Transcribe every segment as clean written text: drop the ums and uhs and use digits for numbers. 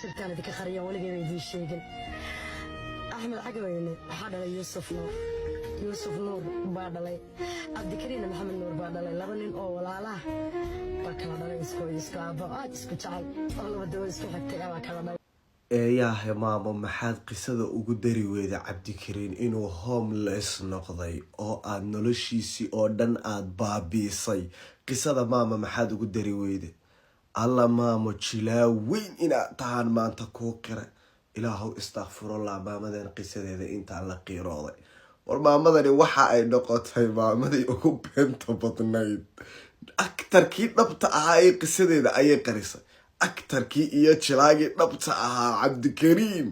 سرتان هذيك خرية ولا جاي الشيء أحمد عقبيني هذا يوسف نور بعدلي عبد الكريم محمد نور بعدلي لبنان أو ولا لا بكرة إسكو أبا إسكو تعال الله بدو إسكو حتى بكرة يا ماما maxaad qisada ugu dari weyda Cabdikariin inuu homeless noqday oo aad noloshiisii oo dhan aad baabiisay qisada maama maxaad ugu dari weyda alla maamo jilaa weyn inaad tahaan maanta kuu qira ilaahow astaghfirullah maamadan qisadeeda inta la qiirooday war maamadani waxa ay noqotay maamadii ugu beenta badnayd aktarkii dhabta ahaa ee qisadeeda ayay qarisay aktarkii iyo jilaagii dhabta ahaa Cabdikariin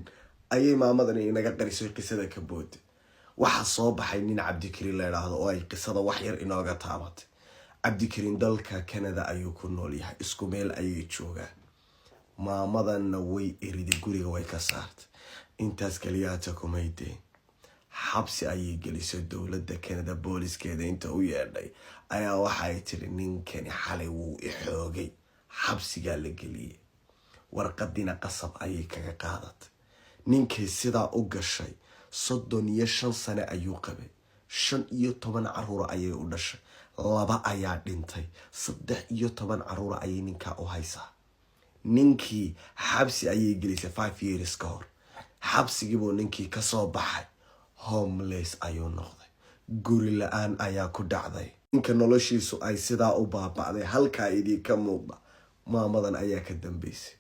ayay maamadani inaga qarisay qisada ka bood waxa soo baxay nin Cabdikariin la yiraahdo oo ay qisada wax yar inooga taabatay Cabdikariin dalka Canada ayuu ku nool yahay isku meel ayay joogaan maamadana way iridi guriga way ka saartay intaas kaliyaata kumaydeen xabsi ayay gelisay dowladda Canada booliiskeeda inta u yeedhay ayaa waxa ay tiri ninkani xalay wuu xoogay xabsiga la geliyay warqadina qasab ayay kaga qaadatay ninkii sidaa u gashay 35 sano ayuu qabay 15 caruur ayay u dhashay 2 ayaa dhintay 13 caruur ayay ninka u haysaa ninkii xabsi ayay gelisay 5 years ka hor xabsigii buu ninkii ka soo baxay homeless ayuu noqday guri la'aan ayaa ku dhacday ninka noloshiisu ay sidaa u baaba'day halka idii ka muuqda maamadan ayaa ka dambeysay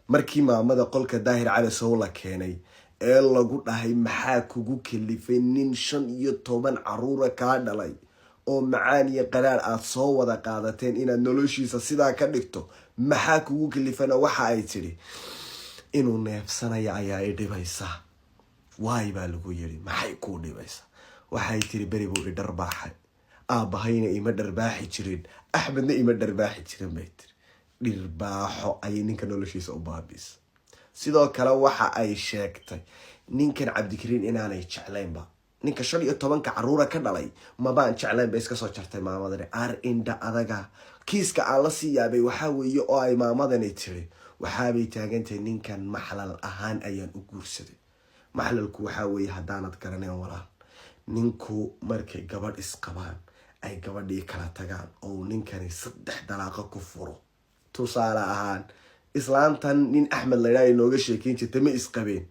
markii maamada qolka daahir cali soo la keenay ee lagu dhahay maxaa kugu kalifay nin 15 caruur ka dhalay oo macaan iyo qaraar aad soo wada qaadateen inaad noloshiisa sidaa ka dhigto maxaa kugu kalifana waxa ay tiri inuu neefsanaya ayaa i dhibaysaa waay baa lagu yiri maxay ku dhibaysaa waxay tiri bari buu i dharbaaxay aabahayna ima dharbaaxi jirin axmedna ima dharbaaxi jirin bay tiri dhirbaaxo ay ninka noloshiisa u baabis sidoo kale waxa ay sheegtay ninkan Cabdikariin inaanay jeclaynba ninka 15 caruur ka dhalay ma baan jeclayn bay iska soo jartay maamadani ar inda adaga kiiska aan la siyaabay waxa weeye oo ay maamadani tiri waxa bay taagantay ninkan maxlal ahaan ayaan u guursaday maxlalku waxa weeye hadaanad garaneen walaal ninku markay gabadh isqabaan ay gabadhii kala tagaan oo ninkani 3 dalaaqo ku furo tusaale ahaan islaantan nin Axmed la yiraahdo nooga sheekeyn jirtay ma isqabeen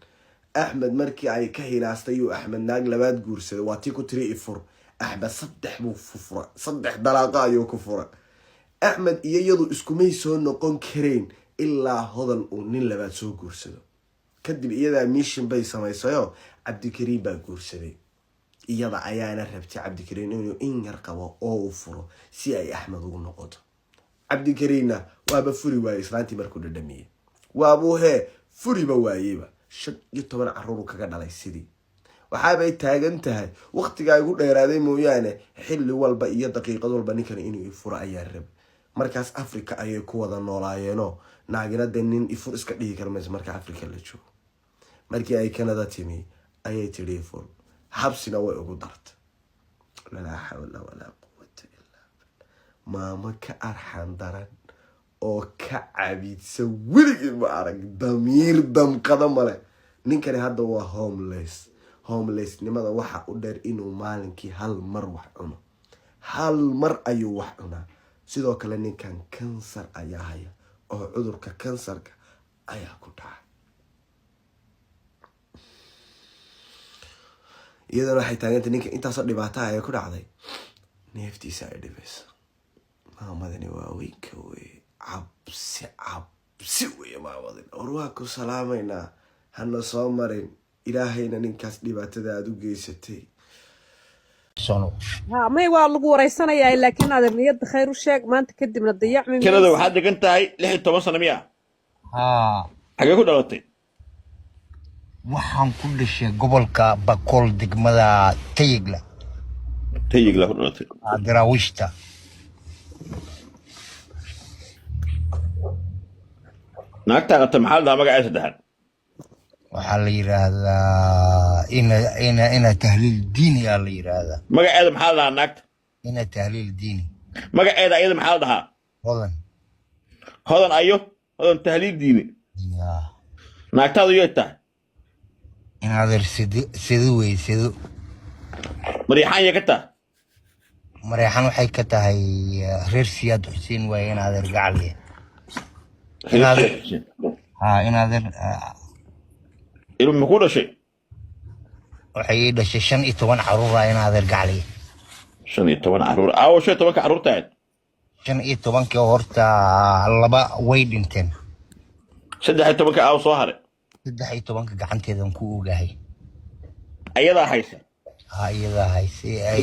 Axmed markii ay ka hilaastay uu Axmed naag labaad guursaday waa tii ku tiri ifur Axmed 3 buu furo 3 dalaaqo ayuu ku furo Axmed iyo iyadu isku may soo noqon kareen ilaa hodan uu nin labaad soo guursado kadib iyada mission bay samaysayo Cabdikariin baa guursaday iyada ayaana rabtay Cabdikariin inuu in yar qabo oo uu furo si ay Axmed ugu noqoto Cabdikariinna waaba furi waayay islaantii markuu dhadhamiyay waabuu furiba waayayba 15 caruur kaga dhalay sidii waxa bay taagan tahay waqtiga ay ugu dheeraaday mooyaane xilli walba iyo daqiiqad walba ninkan inuu furo ayaa rab markaas Afrika ayay ku wada noolaayeeno naagirada nin ifur iska dhigi karmayso marka Afrika la joogo markii ay Canada timi ayay tiri ifur xabsina way ugu dartay la hawla wala quwwata illa billah maama ka arxan daran oo ka cabidsa wiligeed ma arag damiir damqada male ninkani hadda waa homeless nimada waxa u dheer inuu maalinkii hal mar wax cuno hal mar ayuu wax cunaa sidoo kale ninkan kansar ayaa haya oo cudurka kansarka ayaa ku dhacay iyadana waxay taagantay ninka intaas dhibaato ay ku dhacday neeftiisa ay dhibayso maamadani waa weynka weey cabsi weey maamadani waa ku salaamayna hana soo marin ilaahayna ninkaas dhibaatada aad u geysatay may waa lagu wareysanayaa laakiin aad niyad khayr u sheeg maanta kadibna dayacmi Canada waxaad degan tahay 16 sano miya xagee ku dhalatay waxaan ku dhashay gobolka Bakool degmada Tayigla ku dhalatay Daraawishta naagta qata maxaa la magaca saddexaad waxaa la yiraahdaa ina tahliil diini yaa la yiraahdaa magaceeda maxaa la naagta ina tahliil diini magaceeda ayada maxaa la dhahaa hodan ayo hodan tahliil diini naagtaadu yeeta in adeer sidu wey sidu mariixaan ya ka taa mareexan waxay ka tahay reer siyaad xuseen waaye in adeer gacaliye in adeer ilmu muxuu dhashay waxay dhashay 15 caruur in adeer gacaliye 15 caruur aawo 15 caruurta aad 15 horta laba way dhinteen 13 aawo soo haray 13 gacanteedan ku ogahay ayadaa haysa ayada hayse ay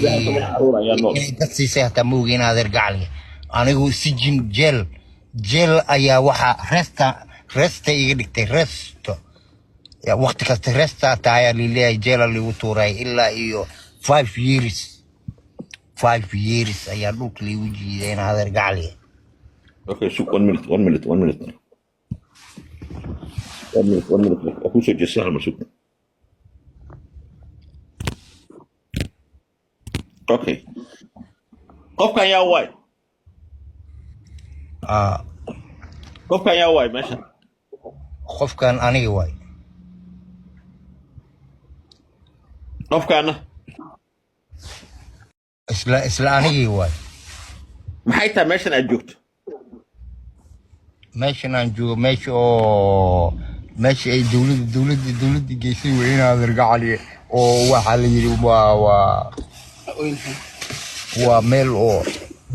dadsiisay hata moogin adeer gacaliye anigu sijin jeel ayaa waxa resta iga dhigtay resto ya waqti kasta resta taaya lileey jeel lagu tuuray ilaa iyo 5 years ayaa dhulka lagu jiiday in adeer gacaliye. Okay, so 1 minute. Aku saja sahal masuk. Okay. Qofkan yaa waay. Qofkan yaa waay meesha. Qofkan aniga waay. Qofkan isla aniga waay. Maxay tahay meeshan aad joogto? Meeshan aan joogo meesha ay dawladda geysay weyn adeer gacaliye oo waxa la yiri waa meel oo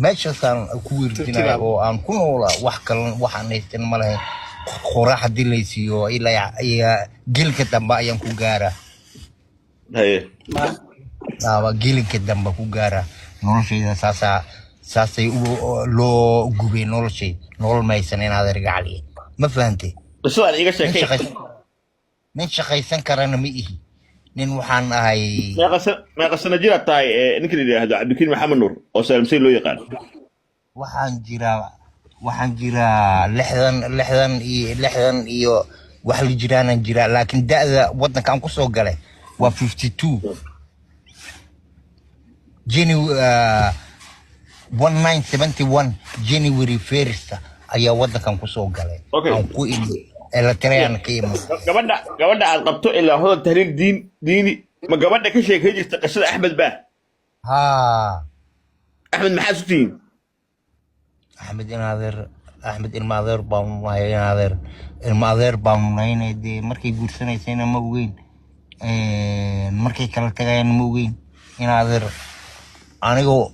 meeshaasaan ku wirdinay oo aan ku noolaa wax kale waxaan haysan ma lahayn qorax hadii la siiyo ilaa gilka dambe ayaan ku gaaraa gilinka dambe ku gaaraa noloshayda saasay loo gubay noloshay nolol maysan in adeer gacaliye ma fahantay su'aal iga sheekay nin shaqaysan karana ma ihi nin waxaan ahay ma qasana jira tahay ninka la yiraahdo Cabdikariim Maxamed Nuur oo Saalimsay loo yaqaan waxaan jiraa 60 iyo wax la jiraan jira laakiin da'da wadankan ku soo galay waa 52 1971 January 1st ayaa wadankan ku soo galay aan ku eletraan ka yimid gabadha aad qabto ilaa hodan tahriir diini ma gabadha ka sheekay jirta qashada Axmed Bah Axmed maxaa sutiin Axmed ilmaadeer baan naynay markay guursanaysayna ma ogeyn markay kala tagayaan ma ogeyn inaadeer anigu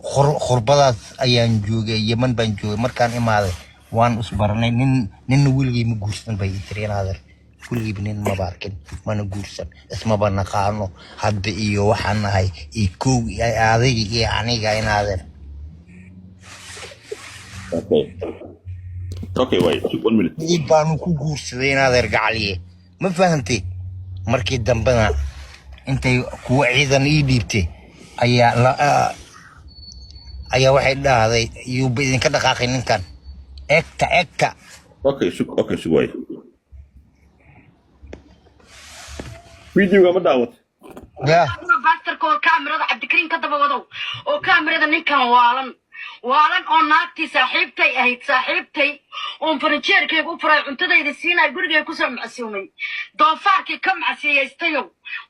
qurbadaas ayaan joogay Yemen baan joogay markaan imaaday waan usbarnay nin wiilgay ma guursan bay tireen adeer wiilgay nin ma barkin mana guursan isma bana qaano hadda iyo waxaan nahay kow adeeg iyo aniga in adeer okay wait 1 minute baan ku guursaday in adeer gacaliye ma fahantay markii dambana intay kuwa ciidan ii dhiibtay ayaa waxay dhahday iyo idin ka dhaqaaqay ninkan egta okay way video ma daawat baastarka oo kaamirada Cabdikariim ka daba wado oo kaamirada ninkan waalan oo naagtii saaxiibtay oo furniture-kayga u furay cuntadayda siinay gurigay ku soo macsuumay doofaarkii ka macsiiyaystayo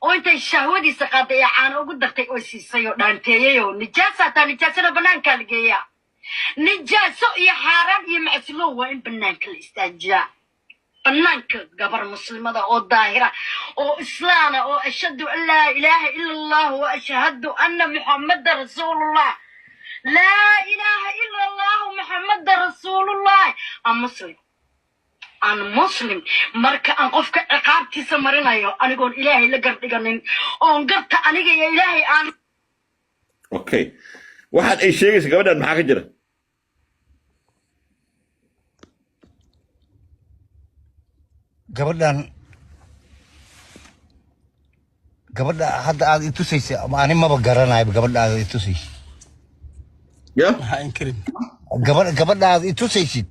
oo intay shahwadiisa qaaday caano ugu dartay oo siisay oo dhaanteeyo nijaasada banaanka la geeyaa nijaaso iyo xaaraan iyo macsuulo waa in banaanka la istaajiyaa banaanka gabar muslimada oo daahira oo islaana oo ashhadu an laa ilaaha illa allah wa ashhadu anna muhammadar rasuulullah لا إله إلا الله محمد رسول الله أنا مسلم مركا أن قفك عقابتي سمرنا يو أنا قول إلهي لقرد قرنين أن قرد أنا يا إلهي أنا أوكي واحد أي شيء قبل أن معك جرى قبل هذا هذا تسيس أنا ما بقرنا قبل هذا تسيس يا قبل هذا تسيس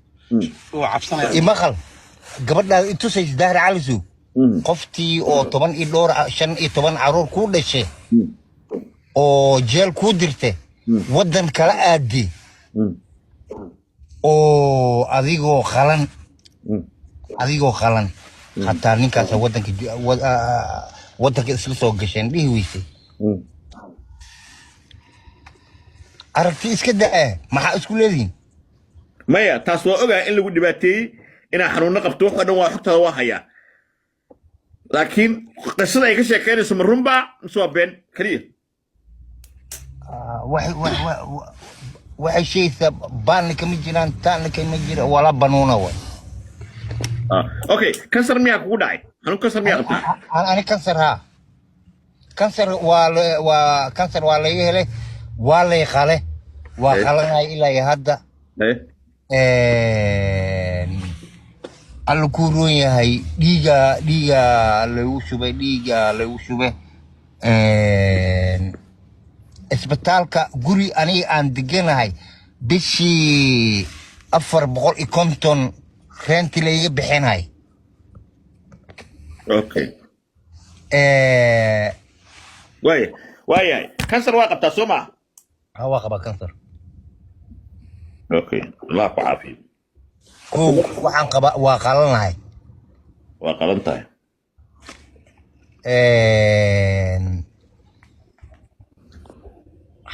إمخل قبل هذا تسيس دهر على زو قفتي أو طبعا إدور عشان طبعا عرور كل شيء أو جيل كودرته ودن كلا أدي أو أديكو خلن hataa ninkaas wadanka isla soo gasheen dhihi weysay aragti iska daa maxaa isku leediin maya taas waa ogaa in lagu dhibaateeyey inaa xanuunno qabto wax oo dhan waa xogtaada waa hayaa laakiin qisada ay ka sheekeynayso ma runbaa mise waa been keliya waxay sheegaysaa baanna kama jiraan taanna kama jira wala banuuna way okay kansar miyaa kugu dhacay xanuun kansar miyaa qabtay ani kansar haa kansar waa laga helay waa lay qale waa qalanay ilaa hadda alla ku roon yahay dhiiga lagu shubay isbitaalka guri aniga aan deganahay bishii 450 renti layga bixinay okay waaya kansar waa qabtaa soo maa waa qabaa kansar okay allah ku caafiyo waxaan qabaa waa qalanahay waa qalan tahay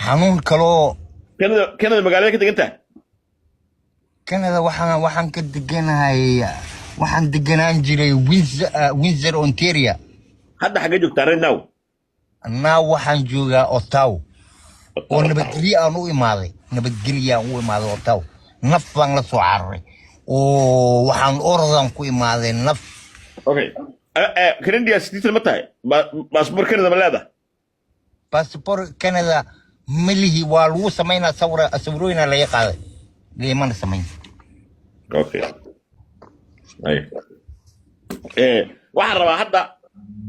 xanuun kaloo Canada magaalada ka degan tahay Canada waxaan ka deganahay waxaan deganaan jiray Windsor Ontario hadda xagga joogtaa right now waxaan joogaa Ottawa oo nabadgelyo aan u imaaday Ottawa naf baan la soo cararay oo waxaan oradan ku imaaday naf okay Canada citizen ma tahay passport Canada ma leedahay passport Canada مليه والو سمينا سورينا لا يقال ليه ما نسمين اوكي اي waxaan rabaa hadda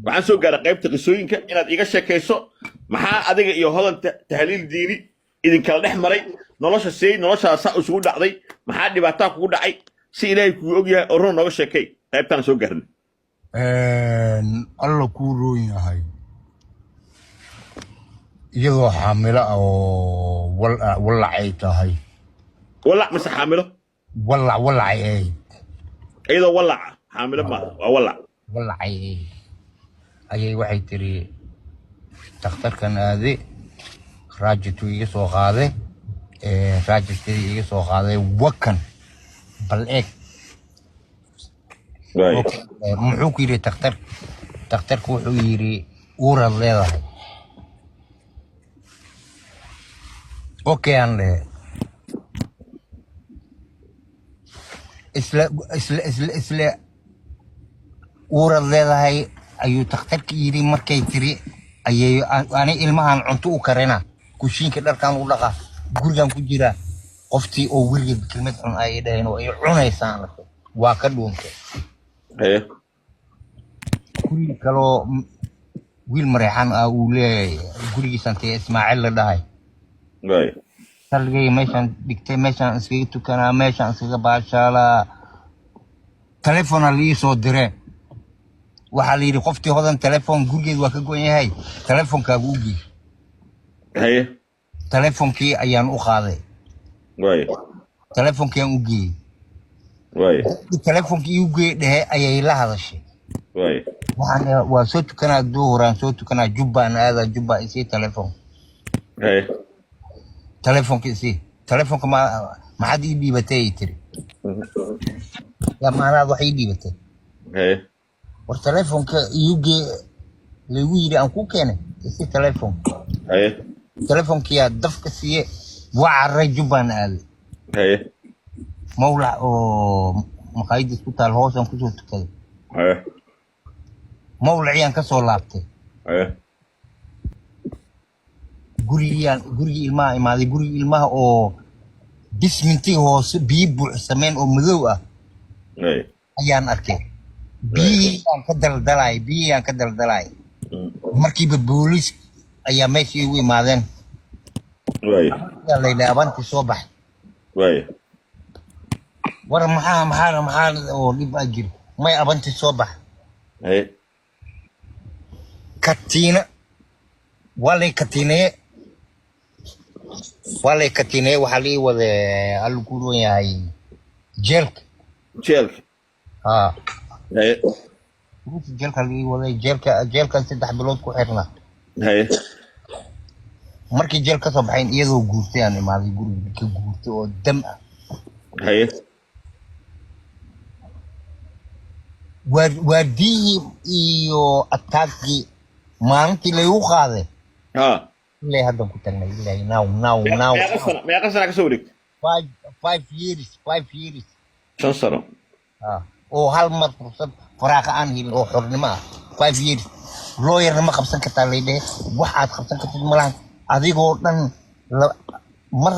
waxaan soo gaaray qaybta qisooyinka inaad iga sheekayso maxaa adiga iyo hodan tahliil diini idin kala dhex maray noloshaas isugu dhacday maxaa dhibaato kugu dhacay si ilaahay kugu og yahay oo run nooga sheekay qaybtan soo gaarnay alla ku roon yahay iyadoo xaamilo oo walacay tahay walac mise xaamilo walacay iyadoo walaca xaamilo ma waa walacay ayay waxay tiri dhakhtarkan aade raajatu iga soo qaaday raajatadii iga soo qaaday wakan bal eeg muxuu ku yidhi dhakhtarku wuxuu yidhi uuraad leedahay اوكي انا اسلا ورد leedahay ayuu takhtarka yiri markay tiri ayay ani ilmahan cunto u karina kushiinka dharkan u dhaqa gurigan ku jira qoftii oo wiriga kelmad xun ay dhayn oo ay cunaysaan waa ka dhuuntay guri kaloo wiil mareexan uu leeyahay gurigiisan tee Ismaaciil la dhahay salgay meeshan dhigtay meeshan iskaga tukanaa meeshan iskaga baashaala telefoon ali soo direen waxa la yiri qoftii hodan telefoon gurigeed waa ka go'an yahay telefoonkaagu u geey telefoonkii ayaan u qaaday telefoonkii aan u geeyey telefoonkii u geeyey dhehe ayay la hadashay waxaan waa soo tukanaa duhuraan soo tukanaa jubbaan aada jubba isii telefoon telefoonkiisii telefoonka maxaad ii dhiibatay tiri ya maanaad wax ii dhiibatay war telefoonka iyuge lagu yiri aan ku keenay isii telefoon telefoonkiya dafka siiye waa carray jubbaan aaday mawlac oo maqaayadda isku taal hoosaan kusoo tukaday mawlaciyaan ka soo laabtay gurigii ilmaha imaaday gurigii ilmaha oo bismintii hoose biyo buuxsameen oo madow ah ayaan arkay biyaan ka daldalay markiiba booliis ayaa meeshii ugu imaadeen layidhi abanti soo bax war maxaa oo dhib a jiro may abanti soo bax katiina waa lay katiineye waxaa lii wada allu ku roon yahay jeelka runti jeelka lii waday jeelkan 3 bilood ku xirnaa haye markii jeel ka soo baxayn iyadoo guurtay aan imaaday guriga ka guurtay oo dam ah haye waardii iyo ataagii maalintii lagu qaaday ha ilaa hadda ku tagnay ilaa now meeqa sana ka soo wareegtay 5 years 5 sano oo hal mar fursad faraaqa aan helin oo xornimo ah 5 years lawyer ma qabsan kartaa leeyahay waxaad qabsan kartid malahan adigoo dhan mar